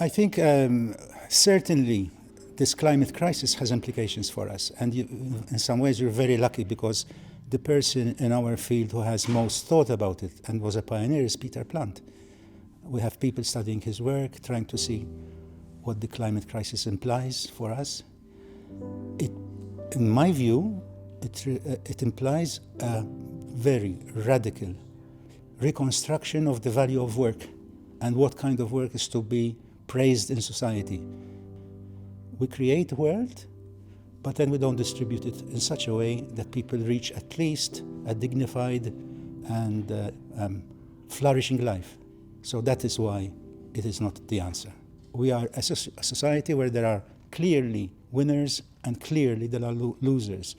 I think certainly this climate crisis has implications for us. And in some ways, you're very lucky because the person in our field who has most thought about it and was a pioneer is Peter Plant. We have people studying his work, trying to see what the climate crisis implies for us. In my view, it implies a very radical reconstruction of the value of work and what kind of work is to be praised in society. We create a world, but then we don't distribute it in such a way that people reach at least a dignified and flourishing life. So that is why it is not the answer. We are a society where there are clearly winners and clearly there are losers.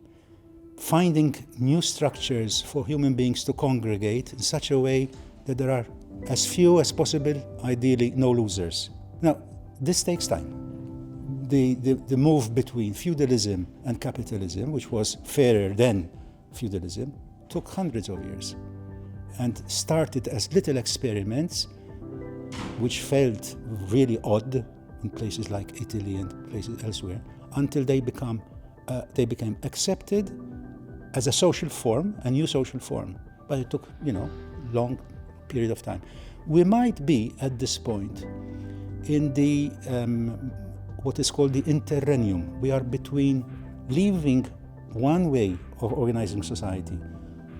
Finding new structures for human beings to congregate in such a way that there are as few as possible, ideally no losers. Now, this takes time. The move between feudalism and capitalism, which was fairer than feudalism, took hundreds of years and started as little experiments which felt really odd in places like Italy and places elsewhere, until they became accepted as a social form, a new social form. But it took, long period of time. We might be at this point in the what is called the interregnum. We are between leaving one way of organizing society,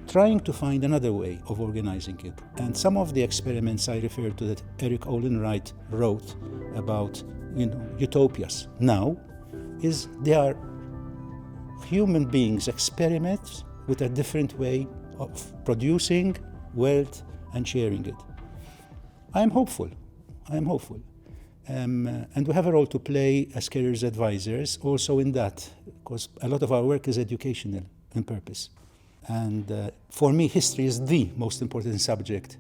trying to find another way of organizing it. And some of the experiments I referred to that Eric Olin Wright wrote about, utopias now, they are human beings' experiments with a different way of producing wealth and sharing it. I am hopeful. And we have a role to play as careers advisors also in that, because a lot of our work is educational in purpose. And for me, history is the most important subject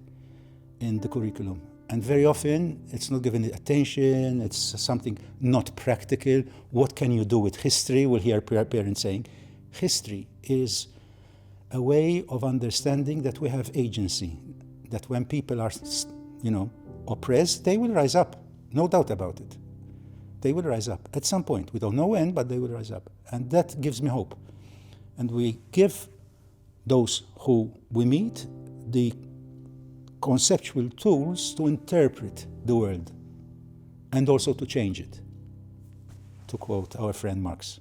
in the curriculum. And very often, it's not given attention, it's something not practical. What can you do with history? We'll hear parents saying, history is a way of understanding that we have agency, that when people are, oppressed, they will rise up. No doubt about it. They will rise up at some point. We don't know when, but they will rise up. And that gives me hope. And we give those who we meet the conceptual tools to interpret the world and also to change it, to quote our friend Marx.